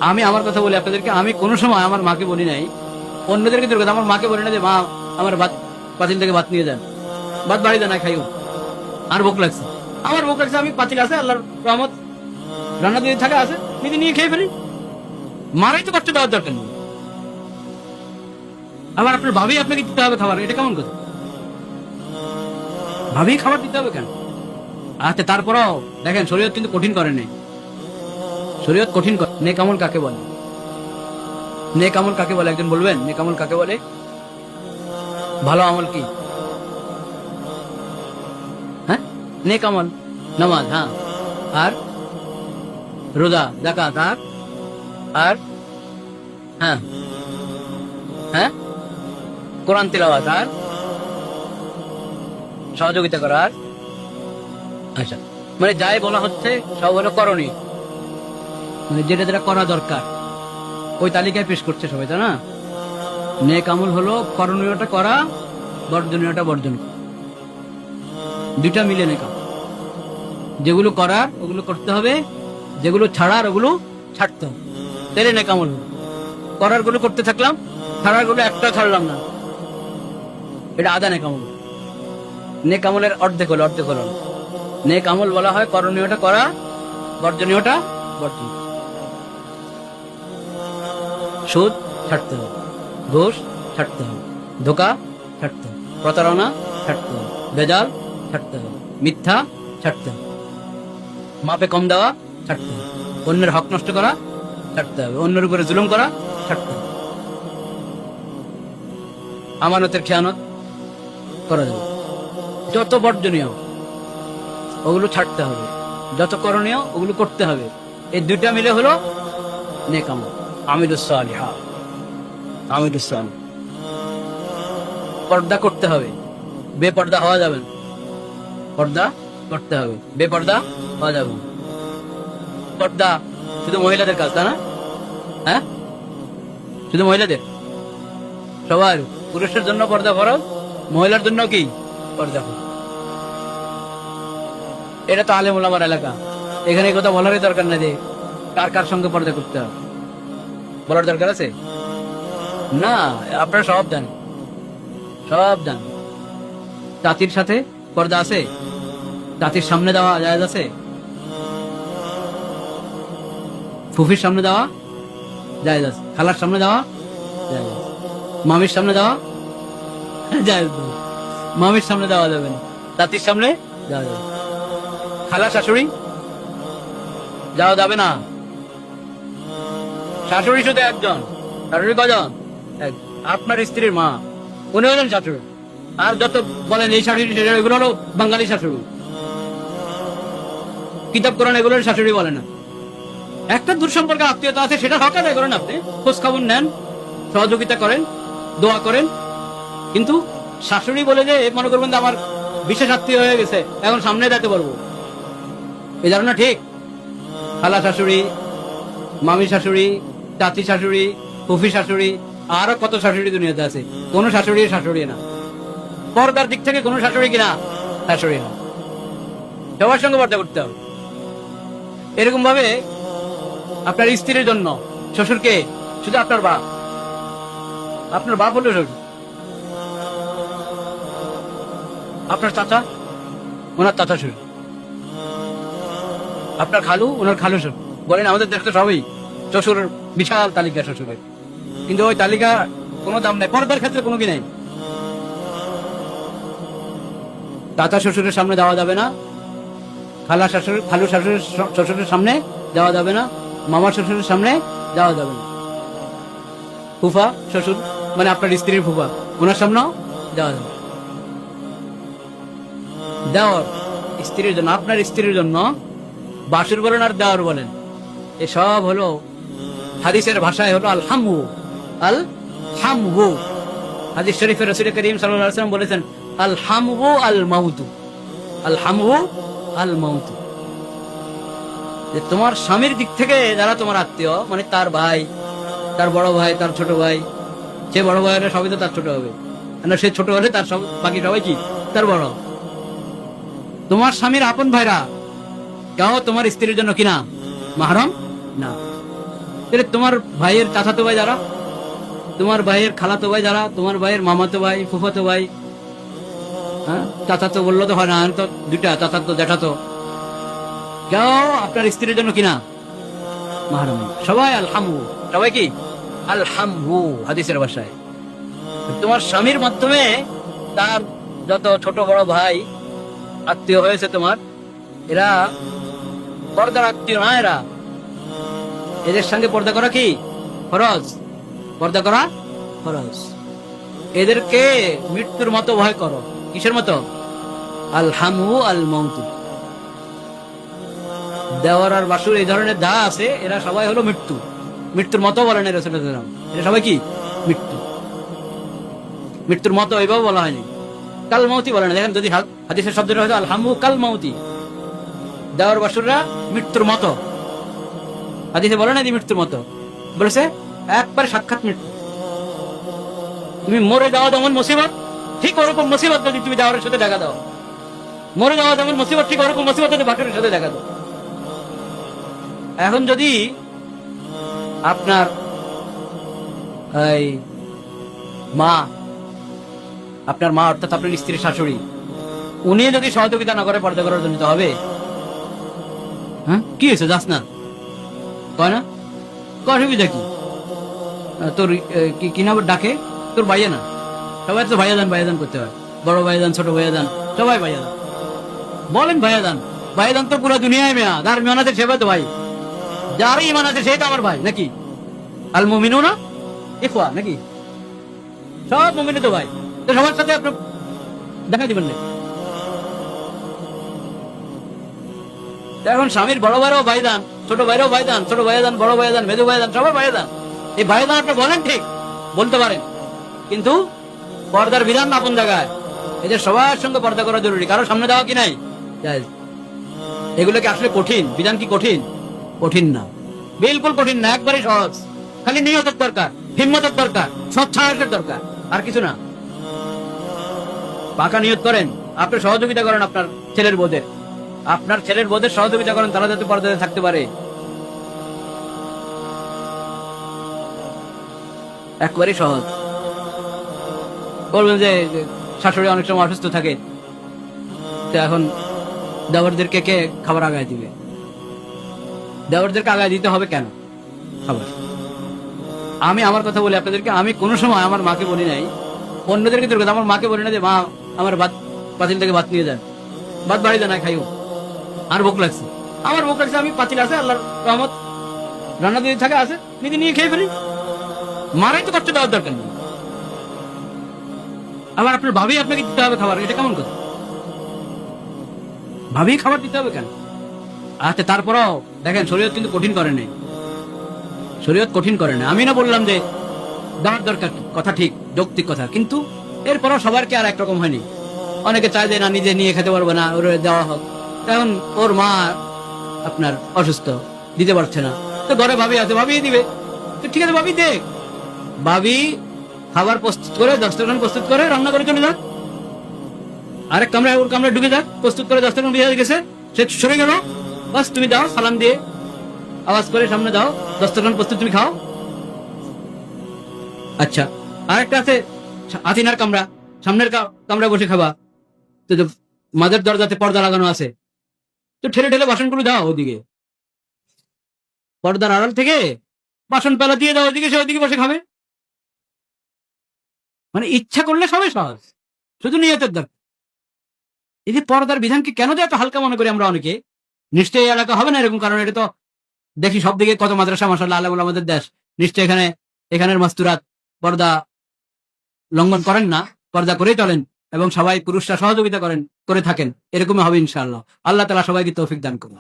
আমি আমার কথা বলি আপনাদেরকে, আমি কোনো সময় আমার মাকে বলি নাই, অন্যদেরকে দূর কথা, আমার মাকে বলি না যে মা আমার ভাত পাতিল থেকে ভাত নিয়ে যান, ভাত বাড়ি দেন, খাইও, আর ভোক লাগছে, আমার ভোক লাগছে, আমি পাতিল আছে আল্লাহর রহমত রান্না দিয়ে থাকে আছে, নিজে নিয়ে খেয়ে ফেলি, মারাই তো কষ্ট দেওয়ার দরকার নেই। আবার আপনার ভাবি আপনাকে দিতে হবে খাবার, এটা কেমন কথা? ভাবি খাবার দিতে হবে কেন? আচ্ছা, তারপরেও দেখেন শরীয়ত কিন্তু কঠিন করে নেই, শরীয়ত কঠিন করে। নেক আমল কাকে বলে? নেক আমল কাকে বলে একজন বলবেন? নেক আমল কাকে বলে? ভালো আমল কি? হ্যাঁ, নেক আমল নামাজ, হ্যাঁ, আর রোজা, যাকাত, আর হ্যাঁ হ্যাঁ কোরআন তিলাওয়াত, আর সহযোগিতা করার। আচ্ছা, মানে যাই বলা হচ্ছে সব হলো করণীয়, মানে যেটা যেটা করা দরকার ওই তালিকায় পেশ করছে সবাই, তাই না? নেক আমল হলো করণীয়টা করা, বর্জনীয়টা বর্জন করা, দুইটা মিলে নেক আমল। যেগুলো করার ওগুলো করতে হবে, যেগুলো ছাড়ার ওগুলো ছাড়তে হবে, তাহলে নেক আমল হলো। করার গুলো করতে থাকলাম, ছাড়ার গুলো একটা ছাড়লাম না, এটা আধা নেক আমল। নেক আমলের অর্ধেক হলো, অর্ধেক হলো। নেক আমল বলা হয় করণীয়টা করা, বর্জনীয়টা বর্জন। সুদ ছাড়তে হবে, ঘুষ ছাড়তে হবে, ধোঁকা ছাড়তে হবে, প্রতারণা ছাড়তে হবে, ভেজাল ছাড়তে হবে, মিথ্যা ছাড়তে হবে, মাপে কম দেওয়া ছাড়তে হবে, অন্যের হক নষ্ট করা ছাড়তে হবে, অন্যের উপরে জুলুম করা ছাড়তে হবে, আমানতের খেয়ানত করা যাবে। যত বর্জনীয় ওগুলো ছাড়তে হবে, যত করণীয় ওগুলো করতে হবে। এই দুইটা মিলে হলো নেক আমল, আমিলুস সালিহাত, আমিলুস সালিহ। পর্দা করতে হবে, বেপর্দা হওয়া যাবে না। পর্দা করতে হবে, বেপর্দা হওয়া যাবে না। পর্দা শুধু মহিলাদের কাজ, তাই না? হ্যাঁ, শুধু মহিলাদের? সবার, পুরুষের জন্য পর্দা ফরজ, মহিলার জন্য কি পর্দা ফরজ। এটা তো আলেম ওলামার এলাকা, এখানে এই কথা বলারই দরকার নেই যে কার কার সঙ্গে পর্দা করতে হবে, বলার দরকার আছে না? আপনারা সব জানেন, সব জানেন। জাতির সাথে পর্দা আছে, জাতির সামনে দেওয়া জায়েজ আছে, ফুফির সামনে দেওয়া জায়েজ আছে, খালার সামনে দেওয়া জায়েজ আছে, মামির সামনে দেওয়া জায়েজ নেই, মামির সামনে দেওয়া যাবে না, জাতির সামনে দেওয়া যাবে। খালা শাশুড়ি যাওয়া যাবে না। শাশুড়ি শুধু একজন, শাশুড়ি কজন? আপনার স্ত্রীর মা, উনি হলেন শাশুড়ি। আর যত বলেন এই শাশুড়ি এগুলো হলো বাঙালি শাশুড়ি, কিতাব কোরআন এগুলোর শাশুড়ি বলে না। একটা দূর সম্পর্কে আত্মীয়তা আছে, সেটা হক আদায় করেন, আপনি খোঁজ খবর নেন, সহযোগিতা করেন, দোয়া করেন, কিন্তু শাশুড়ি বলে যে মনে করবেন আমার বিশেষ আত্মীয় হয়ে গেছে, এখন সামনে যেতে পারবো, এই ধারণা ঠিক? খালা শাশুড়ি, মামি শাশুড়ি, চাচি শাশুড়ি, ফুফি শাশুড়ি, আরো কত শাশুড়ি দুনিয়াতে আছে, কোন শাশুড়ি শাশুড়ি না। পর্দার দিক থেকে কোন শাশুড়ি কিনা শাশুড়ি না, সবার সঙ্গে পর্দা করতে হবে। এরকম ভাবে আপনার স্ত্রীর জন্য শ্বশুরকে, শুধু আপনার বাপ, আপনার বাপ হলো শ্বশুর, আপনার চাচা ওনার চাচা শ্বশুর, আপনার খালু ওনার খালু শ্বশুর। বলেন আমাদের দেশে সবই শ্বশুর, বিশাল তালিকা শ্বশুরের, কিন্তু ওই তালিকা কোনো দাম নেই, পর্দার ক্ষেত্রে কোনো কি নেই। চাচা শ্বশুরের সামনে দেওয়া যাবে না, খালা শাশুড়, খালু শাশুড়ের শ্বশুরের সামনে দেওয়া যাবে না, মামা শ্বশুরের সামনে দেওয়া যাবে না, ফুফা শ্বশুর মানে আপনার স্ত্রীর ফুফা, ওনার সামনেও দেওয়া যাবে। দেওয়ার স্ত্রীর জন্য, আপনার স্ত্রীর জন্য বাসুর বলেন আর দেওয়ার বলেন, এসব হলো হাদিসের ভাষায় হলো আল হামু, আল হামু। হাদিস শরীফে রাসূল করিম সাল্লাল্লাহু আলাইহি ওয়াসাল্লাম বলেছেন আল হামু আল মাউতু, আল হামু আল মাউতু। যে তোমার স্বামীর দিক থেকে যারা তোমার আত্মীয়, মানে তার ভাই, তার বড় ভাই, তার ছোট ভাই, সে বড় ভাই হলে সবই তো তার ছোট হবে, সে ছোট হলে তার সব বাকি সবাই কি তার বড়। তোমার স্বামীর আপন ভাইরা কেউ তোমার স্ত্রীর জন্য কিনা মাহরম না, তাহলে তোমার ভাইয়ের চাচাতো ভাই যারা, তোমার ভাইয়ের খালাতো ভাই যারা, তোমার ভাইয়ের মামাতো ভাই, ফুফাতো ভাই, হ্যাঁ, চাচাতো বললো তো হয় না, তো দুইটা চাচাতো জ্যাঠাতো, কেউ আপনার স্ত্রীর জন্য কিনা মাহরম। সবাই আলহামু, সবাই কি আলহামু হাদিসের ভাষায়। তোমার স্বামীর মাধ্যমে তার যত ছোট বড় ভাই আত্মীয় হয়েছে তোমার, এরা পর্দার আত্মীয় না, এরা, এদের সঙ্গে পর্দা করা কি ফরজ, পর্দা করা ফরজ। এদেরকে মৃত্যুর মতো ভয় করো। কিসের মতো? আলহামু আল মৌতু। দেওয়ার আর বাসুর এই ধরনের যা আছে এরা সবাই হলো মৃত্যু, মৃত্যুর মতো বলেন এরা সবাই কি মৃত্যু, মৃত্যুর মতো এইভাবে বলা হয়নি, কাল মৌতি বলে না। দেখেন যদি হাদিসের শব্দটা হয়তো আলহামু কাল মৌতি, দেওয়ার বাসুররা মৃত্যুর মতো, হাদিসে বলে না মৃত্যুর মতো, বলেছে একবারে সাক্ষাৎ মৃত্যু। তুমি মরে যাওয়া যেমন মুসিবত, ঠিক ওরকম মুসিবত যদি তুমি দেওয়ারের সাথে দেখা দাও, মরে যাওয়া যেমন মুসিবত, ঠিক ওরকম মুসিবত যদি বাসুরের সাথে দেখা দাও। এখন যদি আপনার এই মা, আপনার মা অর্থাৎ আপনার স্ত্রীর শাশুড়ি, উনি যদি সহযোগিতা না করে পর্দা করার জন্য, তো হবে? হ্যাঁ, কি হয়েছে যাস না, কয় না, অসুবিধা কি? তোর কি নাম ডাকে? তোর ভাইয়া না, সবাই তো ভাইয়া দান করতে হয়, বড় ভাইয়া দান, ছোট ভাইয়া দান, সবাই ভাইয়া দান বলেন। ভাইয়া দান তো পুরো দুনিয়ায় মেয়া, যার ইমান আছে সে তো ভাই, যার ইমান আছে সে তো আমার ভাই, নাকি? আল মুমিনুনা ইখওয়া, নাকি? সব মুমিন তো ভাই, তো সবার সাথে আপনি দেখা দিবেন না। এখন স্বামীর বড় ভাইরাও ভাইদান, ছোট ভাইরাও ভাইদান, ছোট ভাইদান, বড় ভাইদান, মেজু ভাইদান, সবার ভাইদান। এই ভাইদান আপনি বলেন, ঠিক বলতে পারেন, কিন্তু পর্দার বিধান না আপন জায়গায়। এদের সবার সঙ্গে পর্দা করা জরুরি, কারো সামনে দেওয়া কি নাই। এগুলো কি আসলে কঠিন? বিধান কি কঠিন? কঠিন না, বিলকুল কঠিন না, একবারে সহজ। খালি নিয়তের দরকার, হিম্মতের দরকার, সৎসাহসের দরকার, আর কিছু না। পাকা নিয়ত করেন, আপনি সহযোগিতা করেন আপনার ছেলের বোধের, আপনার ছেলের বোধের সহযোগিতা করেন, তারা যাতে পর্দাতে থাকতে পারে। একবারে সহজ। বলবেন যে শাশুড়ি অনেক সময় অসুস্থ থাকে, তো এখন দেওয়ারদেরকে কে খাবার আগায় দিবে? দেওয়ারদেরকে আগায় দিতে হবে কেন খাবার? আমি আমার কথা বলি আপনাদেরকে, আমি কোনো সময় আমার মাকে বলি নাই, অন্যদেরকে দূর কথা, আমার মাকে বলি না যে মা আমার ভাত পাতিল থেকে ভাত নিয়ে যান, ভাত বাড়ি দেন, খাইও, আর ভোক লাগছে, আমার ভোক লাগছে, আমি পাতিল আছে, আল্লাহর রহমত রান্না দিয়ে থাকে আছে, নিজে নিয়ে খেয়ে ফেলি, মারাই তো কষ্ট দেওয়ার দরকার নেই। আবার আপনার ভাবি আপনাকে দিতে হবে খাবার, এটা কেমন কথা? ভাবি খাবার দিতে হবে কেন? আচ্ছা, তারপরেও দেখেন শরীয়ত কিন্তু কঠিন করে নেই, শরীয়ত কঠিন করে না। আমি না বললাম যে দেওয়ার দরকার, কথা ঠিক, যৌক্তিক কথা, কিন্তু এরপরও সবার কি আর একরকম হয়নি। অনেকে চায় যে না নিজে নিয়ে খেতে পারবে না, ওর দেওয়া হোক। এখন ওর মা আপনার অসুস্থ, দিতে পারছে না, তো ঘরে ভাবি আছে, ভাবি দিবে, তো ঠিক আছে ভাবি দেখ, ভাবি খাবার প্রস্তুত করে, দস্তরখান প্রস্তুত করে রান্না করে চলে যাক, আরেক কামরায় ওর কামরায় ঢুকে যাক, প্রস্তুত করে দস্তরখান দিয়ে গেছে, সে সরে গেল, বাস তুমি যাও সালাম দিয়ে আওয়াজ করে সামনে যাও, দস্তরখান প্রস্তুত, তুমি খাও। আচ্ছা, আরেকটা আছে আতিনার কামরা, সামনের কামরায় বসে খাবা, তো মাঝের দরজাতে পর্দা লাগানো আছে, তো ঠেলে ঠেলে বাসনগুলো দাও ওদিকে, পর্দার আড়াল থেকে বাসন পেলা দিয়ে দাও ওদিকে, সে ওদিকে বসে খাবে। মানে ইচ্ছা করলে সবাই সহজ, শুধু নিয়তের দরকার। এই যে পর্দার বিধানকে কেন যে এত হালকা মনে করি আমরা অনেকে, নিশ্চয়ই এলাকা হবে না এরকম, কারণ এটা তো দেখি সব দিকে কত মাদ্রাসা, মাশাআল্লাহ, আলেম আমাদের দেশ, নিশ্চয় এখানের মাস্তুরাত পর্দা লঙ্ঘন করেন না, পর্দা করে চলেন, এবং সবাই পুরুষরা সহযোগিতা করে থাকেন, এরকমই হবে ইনশাআল্লাহ। আল্লাহ তাআলা সবাইকে তৌফিক দান করুন।